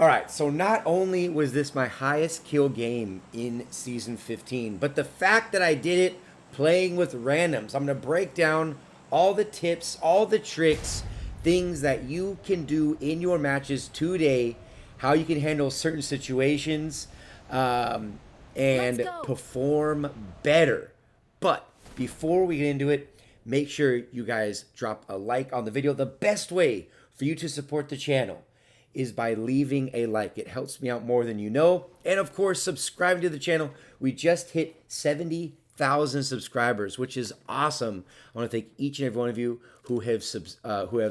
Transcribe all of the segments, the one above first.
Alright, so not only was this my highest kill game in Season 15, but the fact that I did it playing with randoms. I'm going to break down all the tips, all the tricks, things that you can do in your matches today, how you can handle certain situations, and perform better. But before we get into it, make sure you guys drop a like on the video. The best way for you to support the channel is by leaving a like. It helps me out more than you know. And of course, subscribe to the channel. We just hit 70,000 subscribers, which is awesome. I want to thank each and every one of you who have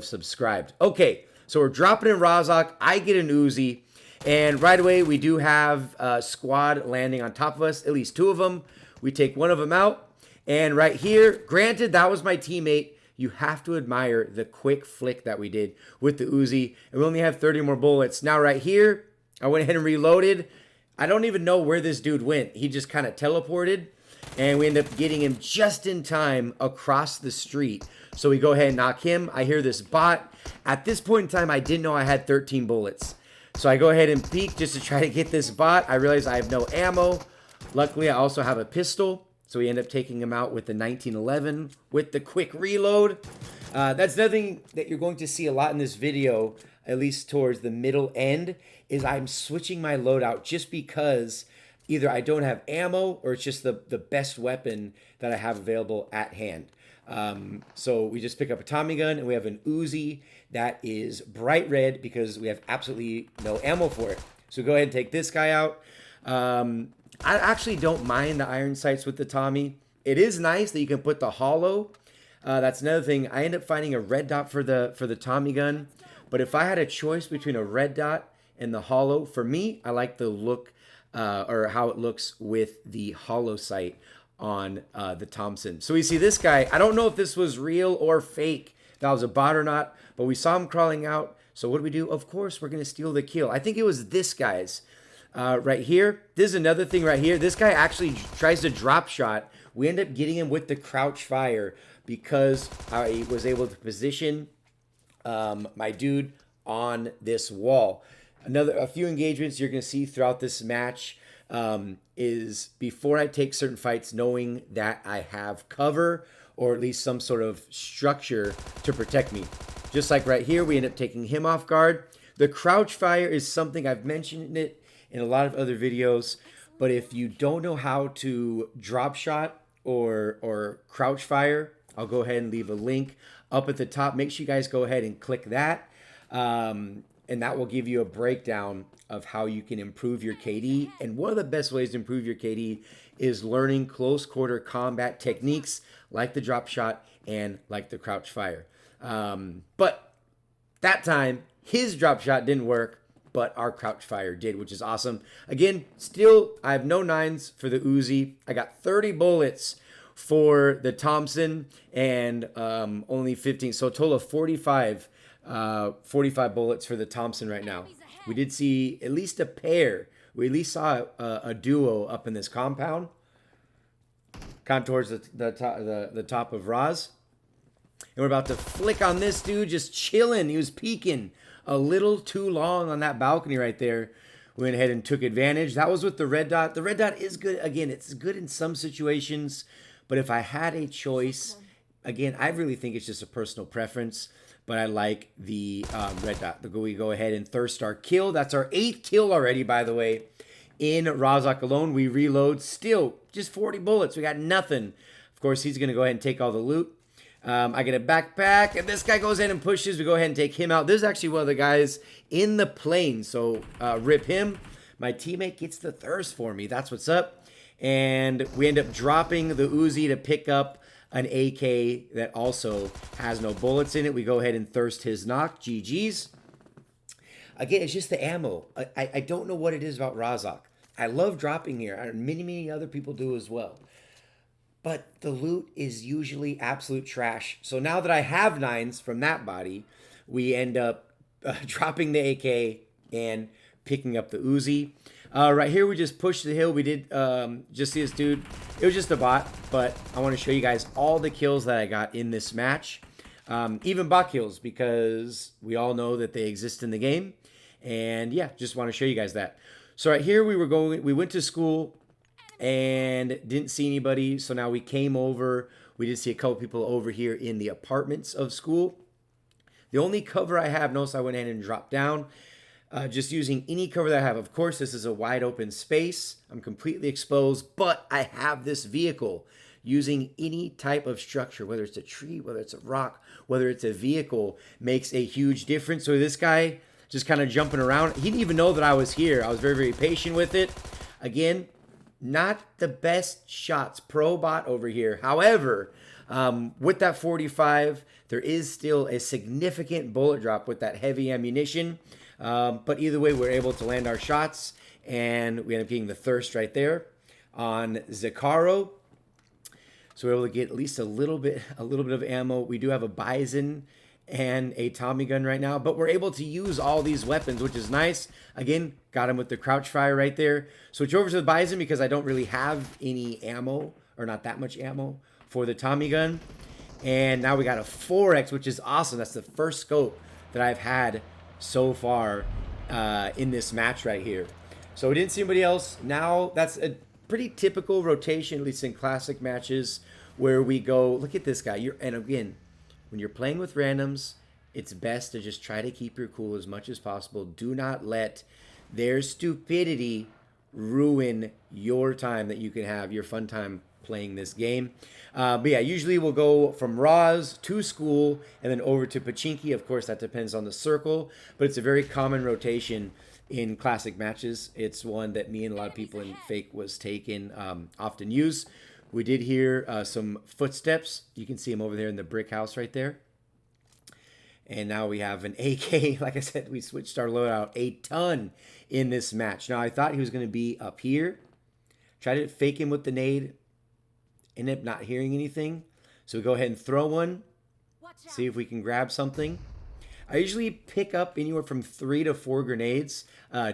subscribed. Okay, so we're dropping in Rozhok. I get an Uzi. And right away, we do have a squad landing on top of us, at least 2 of them. We take one of them out. And right here, granted, that was my teammate. You have to admire the quick flick that we did with the Uzi. And we only have 30 more bullets. Now right here, I went ahead and reloaded. I don't even know where this dude went. He just kind of teleported. And we end up getting him just in time across the street. So we go ahead and knock him. I hear this bot. At this point in time, I didn't know I had 13 bullets. So I go ahead and peek just to try to get this bot. I realize I have no ammo. Luckily, I also have a pistol. So we end up taking him out with the 1911 with the quick reload. That's another thing that you're going to see a lot in this video, at least towards the middle end, is I'm switching my loadout just because either I don't have ammo or it's just the best weapon that I have available at hand. So we just pick up a Tommy gun and we have an Uzi that is bright red because we have absolutely no ammo for it. So go ahead and take this guy out. I actually don't mind the iron sights with the Tommy. It is nice that you can put the hollow. That's another thing. I end up finding a red dot for the Tommy gun. But if I had a choice between a red dot and the hollow, for me, I like the look or how it looks with the hollow sight on the Thompson. So we see this guy. I don't know if this was real or fake. That was a bot or not. But we saw him crawling out. So what do we do? Of course, we're going to steal the kill. I think it was this guy's. Right here, this is another thing right here. This guy actually tries to drop shot. We end up getting him with the crouch fire because I was able to position my dude on this wall. A few engagements you're going to see throughout this match is before I take certain fights, knowing that I have cover or at least some sort of structure to protect me. Just like right here, we end up taking him off guard. The crouch fire is something I've mentioned it in a lot of other videos, but if you don't know how to drop shot or crouch fire, I'll go ahead and leave a link up at the top. Make sure you guys go ahead and click that, and that will give you a breakdown of how you can improve your KD. And one of the best ways to improve your KD is learning close quarter combat techniques like the drop shot and like the crouch fire. But that time, his drop shot didn't work, but our crouch fire did, which is awesome. Again, still, I have no 9s for the Uzi. I got 30 bullets for the Thompson and only 15. So a total of 45 bullets for the Thompson right now. We did see at least a pair. We at least saw a duo up in this compound. Kind of towards the top of Roz. And we're about to flick on this dude, just chilling. He was peeking a little too long on that balcony right there. We went ahead and took advantage. That was with the red dot. The red dot is good. Again, it's good in some situations. But if I had a choice, again, I really think it's just a personal preference. But I like the red dot. We go ahead and thirst our kill. That's our 8th kill already, by the way. In Rozhok alone, we reload. Still, just 40 bullets. We got nothing. Of course, he's going to go ahead and take all the loot. I get a backpack, and this guy goes in and pushes. We go ahead and take him out. This is actually one of the guys in the plane, so rip him. My teammate gets the thirst for me. That's what's up. And we end up dropping the Uzi to pick up an AK that also has no bullets in it. We go ahead and thirst his knock. GG's. Again, it's just the ammo. I don't know what it is about Rozhok. I love dropping here. Many other people do as well. But the loot is usually absolute trash. So now that I have 9s from that body, we end up dropping the AK and picking up the Uzi. Right here, we just pushed the hill. We did just see this dude. It was just a bot, but I want to show you guys all the kills that I got in this match. Even bot kills, because we all know that they exist in the game. And yeah, just want to show you guys that. So right here we went to school and didn't see anybody. So now we came over. We did see a couple people over here in the apartments of school. The only cover I have, notice I went ahead and dropped down. Just using any cover that I have. Of course, this is a wide open space. I'm completely exposed, but I have this vehicle. Using any type of structure, whether it's a tree, whether it's a rock, whether it's a vehicle, makes a huge difference. So this guy just kind of jumping around. He didn't even know that I was here. I was very, very patient with it. Again, not the best shots. Pro bot over here. However, with that 45, there is still a significant bullet drop with that heavy ammunition. But either way, we're able to land our shots, and we end up getting the thirst right there on Zakaro. So we're able to get at least a little bit of ammo. We do have a Bison and a Tommy gun right now, but we're able to use all these weapons, which is nice. Again, got him with the crouch fire right there. Switch over to the Bison because I don't really have any ammo, or not that much ammo, for the Tommy gun. And now we got a 4X, which is awesome. That's the first scope that I've had so far in this match right here. So we didn't see anybody else. Now that's a pretty typical rotation, at least in classic matches, where we go, look at this guy. And again, when you're playing with randoms, it's best to just try to keep your cool as much as possible. Do not let their stupidity ruin your time that you can have, your fun time playing this game. But yeah, usually we'll go from Roz to school and then over to Pachinki. Of course, that depends on the circle, but it's a very common rotation in classic matches. It's one that me and a lot of people in Fake was taken often use. We did hear some footsteps. You can see them over there in the brick house right there. And now we have an AK. Like I said, we switched our loadout a ton in this match. Now, I thought he was going to be up here. Tried to fake him with the nade. Ended up not hearing anything. So we go ahead and throw one. See if we can grab something. I usually pick up anywhere from 3 to 4 grenades.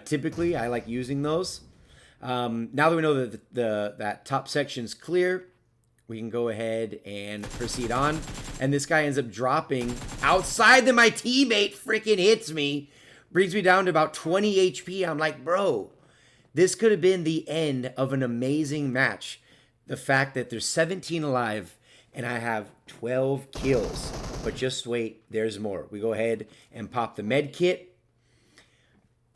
Typically, I like using those. Now that we know that that top section's clear, we can go ahead and proceed on. And this guy ends up dropping outside that my teammate freaking hits me. Brings me down to about 20 HP. I'm like, bro, this could have been the end of an amazing match. The fact that there's 17 alive and I have 12 kills. But just wait, there's more. We go ahead and pop the med kit.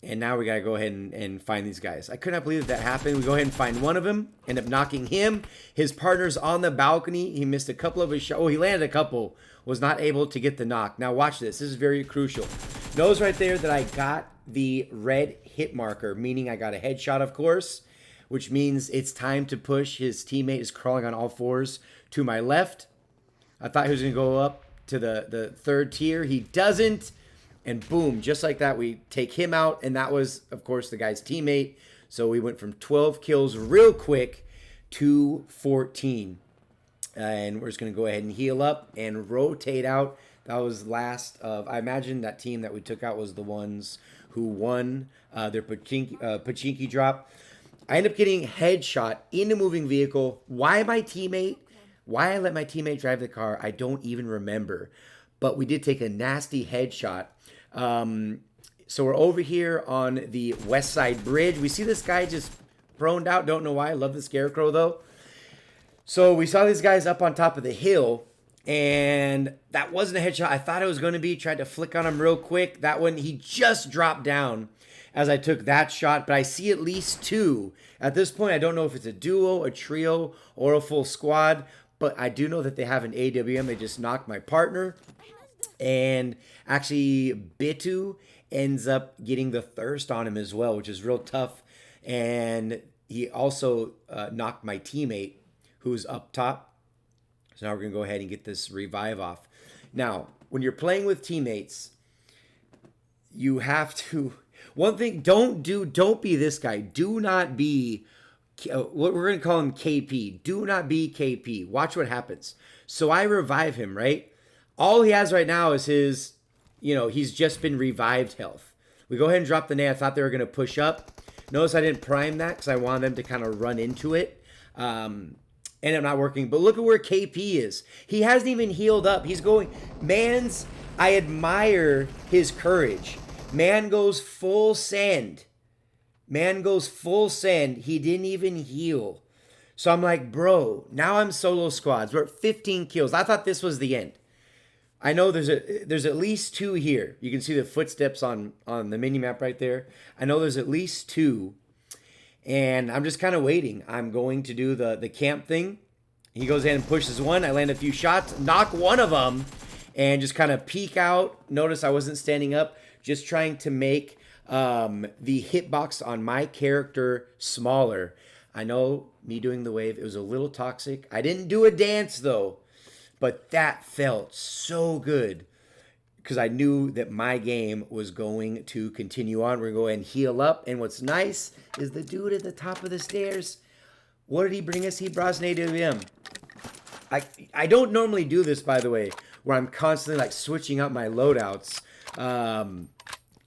And now we got to go ahead and find these guys. I could not believe that happened. We go ahead and find one of them. End up knocking him. His partner's on the balcony. He missed a couple of his shots. Oh, he landed a couple. Was not able to get the knock. Now watch this. This is very crucial. Knows right there that I got the red hit marker, meaning I got a headshot, of course, which means it's time to push. His teammate is crawling on all fours to my left. I thought he was going to go up to the third tier. He doesn't. And boom, just like that, we take him out. And that was, of course, the guy's teammate. So we went from 12 kills real quick to 14. And we're just going to go ahead and heal up and rotate out. That was last of, I imagine that team that we took out was the ones who won their Pachinki drop. I end up getting headshot in a moving vehicle. Why I let my teammate drive the car, I don't even remember. But we did take a nasty headshot. So we're over here on the West Side Bridge. We see this guy just proned out. Don't know why. I love the scarecrow, though. So we saw these guys up on top of the hill. And that wasn't a headshot. I thought it was going to be. Tried to flick on him real quick. That one, he just dropped down as I took that shot. But I see at least 2. At this point, I don't know if it's a duo, a trio, or a full squad. But I do know that they have an AWM. They just knocked my partner. And actually, Bitu ends up getting the thirst on him as well, which is real tough. And he also knocked my teammate, who's up top. So now we're going to go ahead and get this revive off. Now, when you're playing with teammates, you have to... One thing, don't be this guy. Do not be... What we're going to call him KP. Do not be KP. Watch what happens. So I revive him, right? All he has right now is his, he's just been revived health. We go ahead and drop the nade. I thought they were going to push up. Notice I didn't prime that because I wanted them to kind of run into it. Ended up not working. But look at where KP is. He hasn't even healed up. He's going, I admire his courage. Man goes full send. Man goes full send. He didn't even heal. So I'm like, bro, now I'm solo squads. We're at 15 kills. I thought this was the end. I know there's at least 2 here. You can see the footsteps on the mini-map right there. I know there's at least 2. And I'm just kind of waiting. I'm going to do the camp thing. He goes in and pushes one. I land a few shots, knock one of them, and just kind of peek out. Notice I wasn't standing up, just trying to make the hitbox on my character smaller. I know me doing the wave, it was a little toxic. I didn't do a dance though, but that felt so good because I knew that my game was going to continue on. We're going to go ahead and heal up. And what's nice is the dude at the top of the stairs, what did he bring us? He brought us an AWM. I don't normally do this, by the way, where I'm constantly like switching up my loadouts.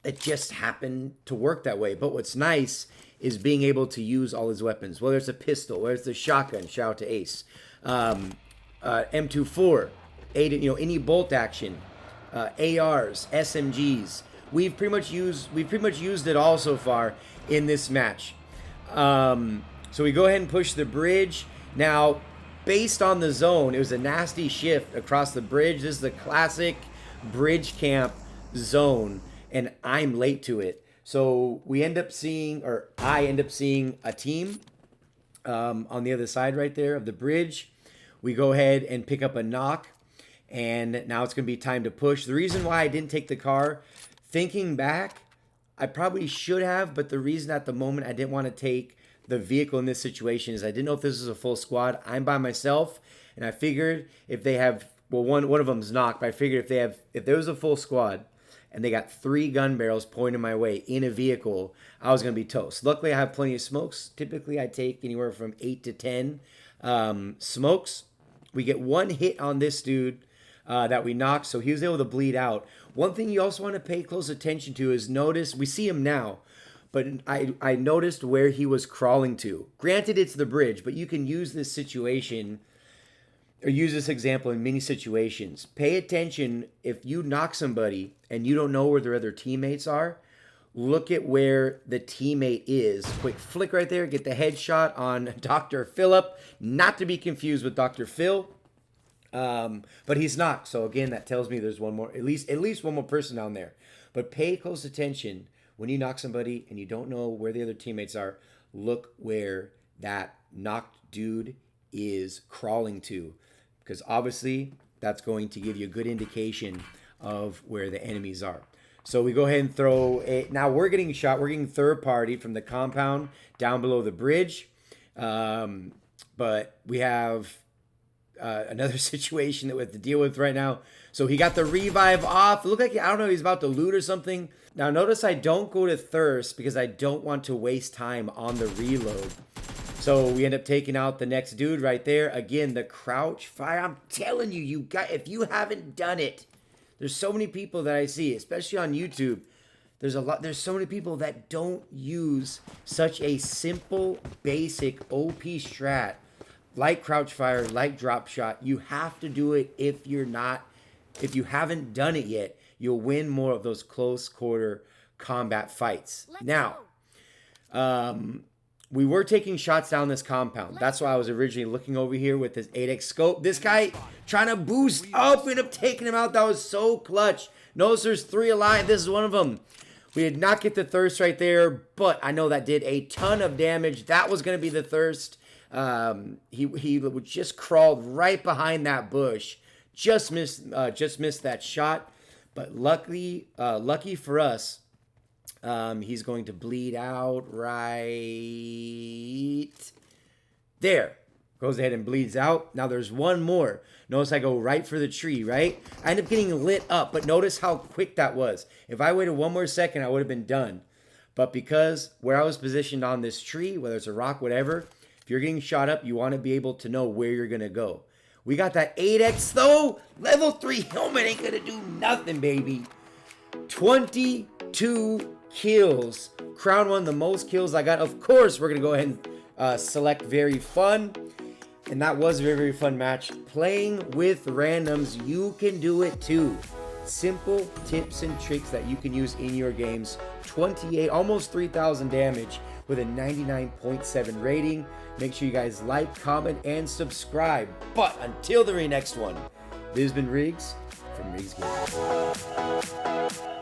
It just happened to work that way. But what's nice is being able to use all his weapons. Whether it's a pistol, whether it's the shotgun, shout out to Ace, M24, any bolt action, ARs, SMGs. We've pretty much used it all so far in this match. So we go ahead and push the bridge. Now, based on the zone, it was a nasty shift across the bridge. This is the classic bridge camp zone, and I'm late to it. So we end up seeing, or I end up seeing a team on the other side right there of the bridge. We go ahead and pick up a knock, and now it's going to be time to push. The reason why I didn't take the car, thinking back, I probably should have, but the reason at the moment I didn't want to take the vehicle in this situation is I didn't know if this was a full squad. I'm by myself, and I figured if they have, well, one of them's knocked, but I figured if there was a full squad and they got 3 gun barrels pointed my way in a vehicle, I was going to be toast. Luckily, I have plenty of smokes. Typically, I take anywhere from 8 to 10 smokes. We get 1 hit on this dude that we knocked, so he was able to bleed out. One thing you also want to pay close attention to is notice, we see him now, but I noticed where he was crawling to. Granted, it's the bridge, but you can use this situation or use this example in many situations. Pay attention if you knock somebody and you don't know where their other teammates are. Look at where the teammate is. Quick flick right there. Get the headshot on Dr. Phillip. Not to be confused with Dr. Phil. But he's not. So again, that tells me there's one more, at least one more person down there. But pay close attention when you knock somebody and you don't know where the other teammates are. Look where that knocked dude is crawling to, because obviously that's going to give you a good indication of where the enemies are. So we go ahead and throw a, now we're getting shot. We're getting third party from the compound down below the bridge. But we have another situation that we have to deal with right now. So he got the revive off. It looked like, I don't know, he's about to loot or something. Now notice I don't go to thirst because I don't want to waste time on the reload. So we end up taking out the next dude right there. Again, the crouch fire. I'm telling you, you got, if you haven't done it, there's so many people that I see, especially on YouTube. There's so many people that don't use such a simple, basic OP strat like crouch fire, like drop shot. You have to do it if you haven't done it yet. You'll win more of those close quarter combat fights. Now, we were taking shots down this compound. That's why I was originally looking over here with this 8x scope. This guy trying to boost up, we ended up taking him out. That was so clutch. Notice there's 3 alive. This is one of them. We did not get the thirst right there, but I know that did a ton of damage. That was going to be the thirst. He just crawled right behind that bush. Just missed that shot. But lucky for us, he's going to bleed out right there. Goes ahead and bleeds out. Now there's one more. Notice I go right for the tree, right? I end up getting lit up, but notice how quick that was. If I waited one more second, I would have been done. But because where I was positioned on this tree, whether it's a rock, whatever, if you're getting shot up, you want to be able to know where you're going to go. We got that 8x though. Level 3 helmet ain't going to do nothing, baby. 22 kills. Crown one, the most kills I got. Of course, we're going to go ahead and select very fun. And that was a very, very fun match. Playing with randoms, you can do it too. Simple tips and tricks that you can use in your games. 28, almost 3,000 damage with a 99.7 rating. Make sure you guys like, comment, and subscribe. But until the very next one, this has been Riggs from Riggs Gaming.